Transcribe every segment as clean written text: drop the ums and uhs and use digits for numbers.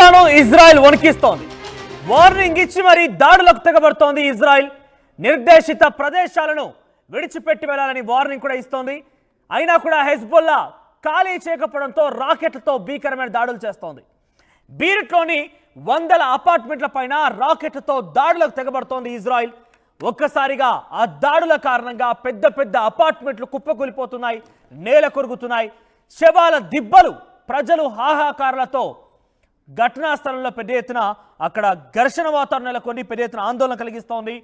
హెజ్బొల్లాను Israel వణికిస్తోంది. Warning ఇచ్చి మరి దాడులకు తెగబడుతోంది ఇజ్రాయెల్. నిర్దేశిత ప్రదేశాలను విడిచిపెట్టి వెళ్లాలని వార్నింగ్ కూడా ఇస్తోంది. అయినా కూడా హెజ్బొల్లా ఖాళీ చేయకపోవడంతో రాకెట్లతో భీకరమైన దాడులు చేస్తోంది. బీరుట్లోని వందల అపార్ట్మెంట్ల పైన రాకెట్లతో దాడులకు తెగబడుతోంది ఇజ్రాయెల్. ఒక్కసారిగా ఆ దాడుల కారణంగా పెద్ద పెద్ద అపార్ట్మెంట్లు కుప్పకూలిపోతున్నాయి, నేల కొరుగుతున్నాయి. శవాల దిబ్బలు, ప్రజలు హాహాకారాలతో ఘటనా స్థలంలో పెద్ద ఎత్తున అక్కడ ఘర్షణ వాతావరణం నెలకొని పెద్ద ఎత్తున ఆందోళన కలిగిస్తోంది.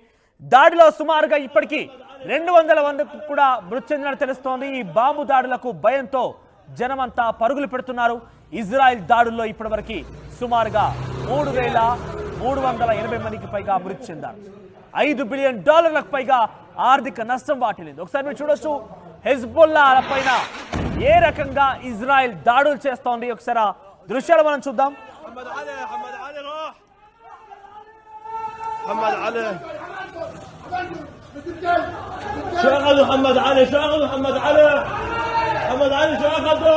దాడిలో సుమారుగా ఇప్పటికీ 200 మందికి కూడా మృతి చెందినట్టు తెలుస్తోంది. ఈ బాంబు దాడులకు భయంతో జనమంతా పరుగులు పెడుతున్నారు. ఇజ్రాయెల్ దాడుల్లో ఇప్పటివరకు సుమారుగా 3,380 మందికి పైగా మృతి చెందారు. $5 బిలియన్ పైగా ఆర్థిక నష్టం వాటిల్లింది. ఒకసారి మీరు చూడొచ్చు హెజ్బొల్లా పైన ఏ రకంగా ఇజ్రాయెల్ దాడులు చేస్తోంది. ఒకసారి దృశ్యాలు మనం చూద్దాం. شو محمد علي شو اخذ محمد علي شو اخذه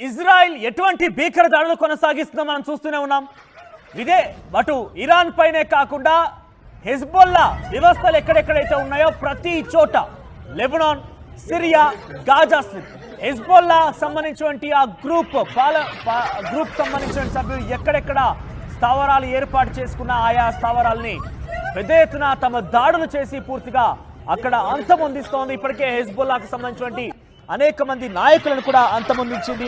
ఇజ్రాయెల్ ఎటువంటి భీకర దాడులు కొనసాగిస్తుందో మనం చూస్తూనే ఉన్నాం. ఇదే అటు ఇరాన్ పైనే కాకుండా హెజ్బొల్లా వ్యవస్థలు ఎక్కడెక్కడైతే ఉన్నాయో ప్రతి చోట Lebanon, Syria, Gaza strip, Hezbollah సంబంధించినటువంటి ఆ గ్రూప్ సంబంధించిన సభ్యులు ఎక్కడెక్కడ స్థావరాలు ఏర్పాటు చేసుకున్న ఆయా స్థావరాలని పెద్ద ఎత్తున తమ దాడులు చేసి పూర్తిగా అక్కడ అంతమొందిస్తోంది. ఇప్పటికే హెజ్బొల్లాకు సంబంధించినటువంటి అనేక మంది నాయకులను కూడా అంతమొందించింది.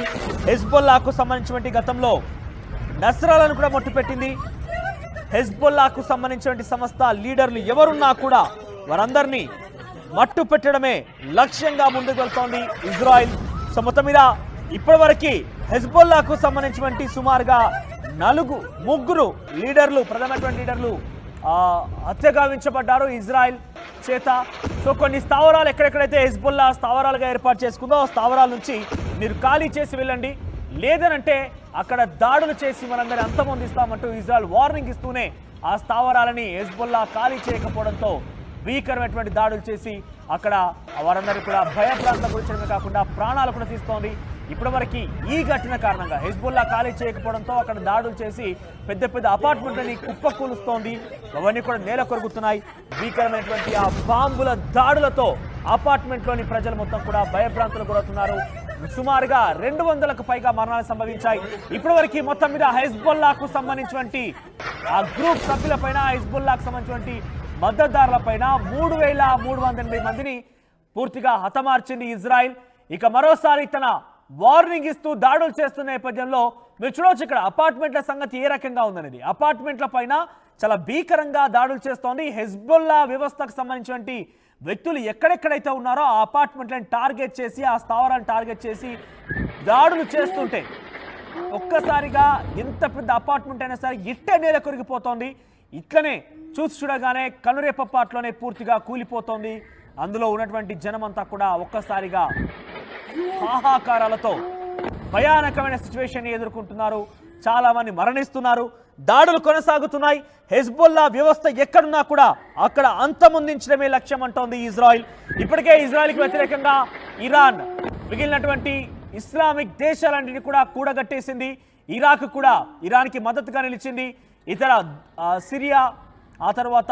హెజ్బొల్లాకు సంబంధించినటువంటి గతంలో నస్రాలను కూడా మట్టుపెట్టింది. హెజ్బొల్లాకు సంబంధించినటువంటి సంస్థ లీడర్లు ఎవరున్నా కూడా వారందరినీ మట్టు పెట్టడమే లక్ష్యంగా ముందుకు వెళ్తోంది ఇజ్రాయెల్. సో మొత్తం మీద ఇప్పటివరకు హెజ్బొల్లాకు సంబంధించినటువంటి సుమారుగా 3 లీడర్లు, ప్రధానమైనటువంటి లీడర్లు హత్యగావించబడ్డారు ఇజ్రాయెల్ చేత. సో కొన్ని స్థావరాలు ఎక్కడెక్కడైతే హెజ్బొల్లా స్థావరాలుగా ఏర్పాటు చేసుకుందో ఆ స్థావరాల నుంచి మీరు ఖాళీ చేసి వెళ్ళండి, లేదనంటే అక్కడ దాడులు చేసి మనందరినీ అంతమొందిస్తామంటూ ఇజ్రాయెల్ వార్నింగ్ ఇస్తూనే ఆ స్థావరాలని హెజ్బొల్లా ఖాళీ చేయకపోవడంతో భీకరమైనటువంటి దాడులు చేసి అక్కడ వారందరినీ కూడా భయప్రాంతం గురించడమే కాకుండా ప్రాణాలు కూడా తీస్తోంది. ఇప్పటివరకు ఈ ఘటన కారణంగా హెజ్బొల్లా ఖాళీ చేయకపోవడంతో అక్కడ దాడులు చేసి పెద్ద పెద్ద అపార్ట్మెంట్లని కుప్పకూలుస్తోంది. అవన్నీ కూడా నేల కొరుగుతున్నాయి. భీకరమైనటువంటి ఆ బాంబుల దాడులతో అపార్ట్మెంట్లోని ప్రజలు మొత్తం కూడా భయభ్రాంతులు గురవుతున్నారు. సుమారుగా 200కు పైగా మరణాలు సంభవించాయి. ఇప్పటివరకు మొత్తం మీద హెజ్బొల్లాకు సంబంధించినటువంటి ఆ గ్రూప్ సభ్యులపైన, హెజ్బొల్లాకు సంబంధించినటువంటి మద్దతుదారులపైన 3,380 మందిని పూర్తిగా హతమార్చింది ఇజ్రాయెల్. ఇక మరోసారి తన వార్నింగ్ ఇస్తూ దాడులు చేస్తున్న నేపథ్యంలో మీరు చూడవచ్చు ఇక్కడ అపార్ట్మెంట్ల సంగతి ఏ రకంగా ఉందనేది. అపార్ట్మెంట్ల పైన చాలా భీకరంగా దాడులు చేస్తోంది. హెజ్బొల్లా వ్యవస్థకు సంబంధించినటువంటి వ్యక్తులు ఎక్కడెక్కడైతే ఉన్నారో ఆ అపార్ట్మెంట్లను టార్గెట్ చేసి, ఆ స్థావరాలను టార్గెట్ చేసి దాడులు చేస్తుంటే ఒక్కసారిగా ఎంత పెద్ద అపార్ట్మెంట్ అయినా సరే ఇట్టే నేల కొరిగిపోతోంది. ఇట్లనే చూసి చూడగానే కనురేపపాట్లోనే పూర్తిగా కూలిపోతోంది. అందులో ఉన్నటువంటి జనమంతా కూడా ఒక్కసారిగా హాహాకారాలతో భయానకమైన సిచ్యువేషన్ ఎదుర్కొంటున్నారు. చాలా మంది మరణిస్తున్నారు. దాడులు కొనసాగుతున్నాయి. హెజ్బొల్లా వ్యవస్థ ఎక్కడున్నా కూడా అక్కడ అంతమొందించడమే లక్ష్యం అంటోంది ఇజ్రాయెల్. ఇప్పటికే ఇజ్రాయెల్కి వ్యతిరేకంగా ఇరాన్, మిగిలినటువంటి ఇస్లామిక్ దేశాలన్నింటినీ కూడా కూడగట్టేసింది. ఇరాక్ కూడా ఇరాన్కి మద్దతుగా నిలిచింది. ఇతర సిరియా, ఆ తర్వాత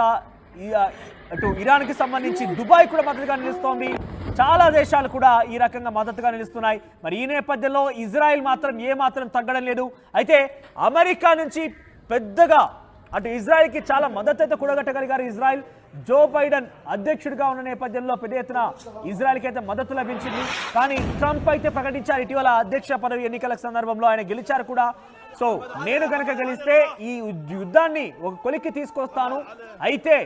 అటు ఇరాన్కి సంబంధించి దుబాయ్ కూడా మద్దతుగా నిలుస్తోంది. చాలా దేశాలు కూడా ఈ రకంగా మద్దతుగా నిలుస్తున్నాయి. మరి ఈ నేపథ్యంలో ఇజ్రాయెల్ మాత్రం ఏమాత్రం తగ్గడం లేదు. అయితే అమెరికా నుంచి పెద్దగా అటు ఇజ్రాయెల్కి చాలా మద్దతు అయితే కూడగట్టగలిగారు ఇజ్రాయెల్. జో బైడెన్ అధ్యక్షుడిగా ఉన్న నేపథ్యంలో పెద్ద ఎత్తున ఇజ్రాయెల్కి అయితే మద్దతు లభించింది. కానీ ట్రంప్ అయితే ప్రకటించారు ఇటీవల అధ్యక్ష పదవి ఎన్నికల సందర్భంలో ఆయన గెలిచారు కూడా. సో నేను కనుక గెలిస్తే ఈ యుద్ధాన్ని ఒక కొలిక్కి తీసుకొస్తాను, అయితే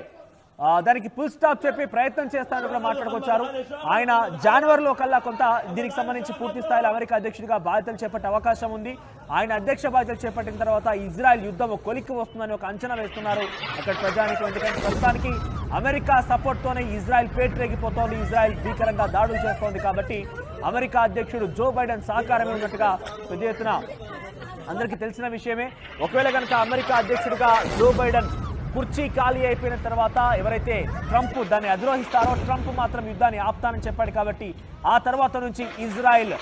దానికి ఫుల్ స్టాప్ చెప్పి ప్రయత్నం చేస్తానని కూడా మాట్లాడుకొచ్చారు. ఆయన జనవరిలో కల్లా కొంత దీనికి సంబంధించి పూర్తి స్థాయిలో అమెరికా అధ్యక్షుడిగా బాధ్యతలు చేపట్టే అవకాశం ఉంది. ఆయన అధ్యక్ష బాధ్యతలు చేపట్టిన తర్వాత ఇజ్రాయెల్ యుద్ధం కొలిక్కి వస్తుందని ఒక అంచనా వేస్తున్నారు అక్కడ ప్రజానికి. ఎందుకంటే ప్రస్తుతానికి అమెరికా సపోర్ట్తోనే ఇజ్రాయెల్ పేటరేగిపోతోంది, ఇజ్రాయెల్ భీకరంగా దాడులు చేస్తోంది. కాబట్టి అమెరికా అధ్యక్షుడు జో బైడెన్ సహకారమే ఉన్నట్టుగా పెద్ద ఎత్తున అందరికీ తెలిసిన విషయమే. ఒకవేళ కనుక అమెరికా అధ్యక్షుడిగా జో బైడెన్ కుర్చీ ఖాళీ అయిపోయిన తర్వాత ఎవరైతే ట్రంప్ దాన్ని అధిరోహిస్తారో, ట్రంప్ మాత్రం యుద్ధాన్ని ఆపుతానని చెప్పాడు. కాబట్టి ఆ తర్వాత నుంచి ఇజ్రాయెల్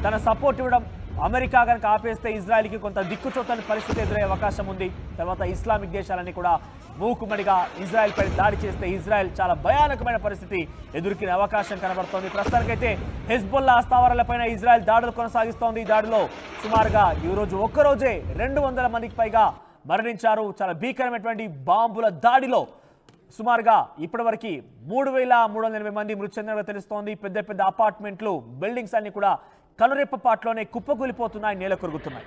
తన సపోర్ట్ ఇవ్వడం, అమెరికా కనుక ఆపేస్తే ఇజ్రాయెల్కి కొంత దిక్కుచోతని పరిస్థితి ఎదురయ్యే అవకాశం ఉంది. తర్వాత ఇస్లామిక్ దేశాలన్నీ కూడా మూకుమ్మడిగా ఇజ్రాయెల్ పై దాడి చేస్తే ఇజ్రాయెల్ చాలా భయానకమైన పరిస్థితి ఎదుర్కొనే అవకాశం కనబడుతోంది. ప్రస్తుతానికైతే హెజ్బుల్లా స్థావరాలపైన ఇజ్రాయెల్ దాడులు కొనసాగిస్తోంది. ఈ దాడిలో సుమారుగా ఈరోజు ఒక్కరోజే 200 మందికి పైగా మరణించారు. చాలా భీకరమైనటువంటి బాంబుల దాడిలో సుమారుగా ఇప్పటివరకు 3,380 మంది మృతి చెందినట్టుగా తెలుస్తోంది. పెద్ద పెద్ద అపార్ట్మెంట్లు, బిల్డింగ్స్ అన్ని కూడా కనురెప్పపాట్లోనే కుప్పకూలిపోతున్నాయి, నేల కొరుగుతున్నాయి.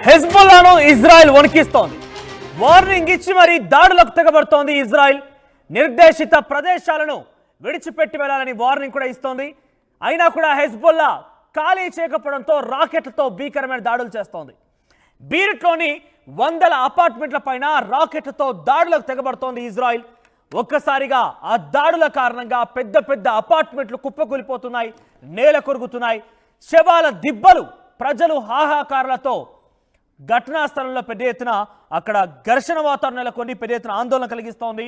హెజ్బుల్లాను ఇజ్రాయెల్ వణికిస్తోంది. వార్నింగ్ ఇచ్చి మరీ దాడులకు తెగబడుతోంది ఇజ్రాయెల్. నిర్దేశిత ప్రదేశాలను విడిచిపెట్టి వెళ్లాలని వార్నింగ్ కూడా ఇస్తోంది. అయినా కూడా హెజ్బుల్లా ఖాళీ చేయకపోవడంతో రాకెట్లతో భీకరమైన దాడులు చేస్తోంది. బీరుట్లోని 100 అపార్ట్మెంట్ల పైన రాకెట్లతో దాడులకు తెగబడుతోంది ఇజ్రాయెల్. ఒక్కసారిగా ఆ దాడుల కారణంగా పెద్ద పెద్ద అపార్ట్మెంట్లు కుప్పకూలిపోతున్నాయి, నేల కొరుగుతున్నాయి. శవాల దిబ్బలు, ప్రజలు హాహాకారాలతో ఘటనా స్థలంలో పెద్ద ఎత్తున అక్కడ ఘర్షణ వాతావరణం నెలకొని పెద్ద ఎత్తున ఆందోళన కలిగిస్తోంది.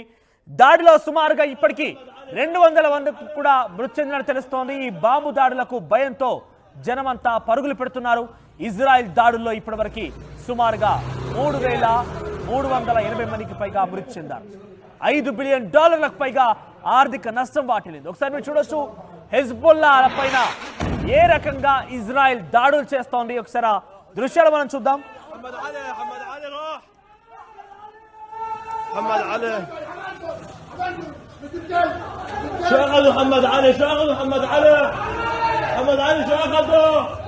దాడిలో సుమారుగా ఇప్పటికీ 200 మందికి కూడా మృతి చెందినట్టు తెలుస్తోంది. ఈ బాంబు దాడులకు భయంతో జనమంతా పరుగులు పెడుతున్నారు. ఇజ్రాయెల్ దాడుల్లో ఇప్పటివరకు సుమారుగా 3,380 మందికి పైగా మృతి చెందారు. $5 బిలియన్ పైగా ఆర్థిక నష్టం వాటిల్లింది. ఒకసారి మీరు చూడొచ్చు హెజ్బుల్లా పైన ఏ రకంగా ఇజ్రాయెల్ దాడులు చేస్తోంది. ఒకసారి ఆ దృశ్యాలు మనం చూద్దాం. محمد علي راح محمد علي شو اخذوا محمد علي شو اخذوا محمد علي شو اخذوا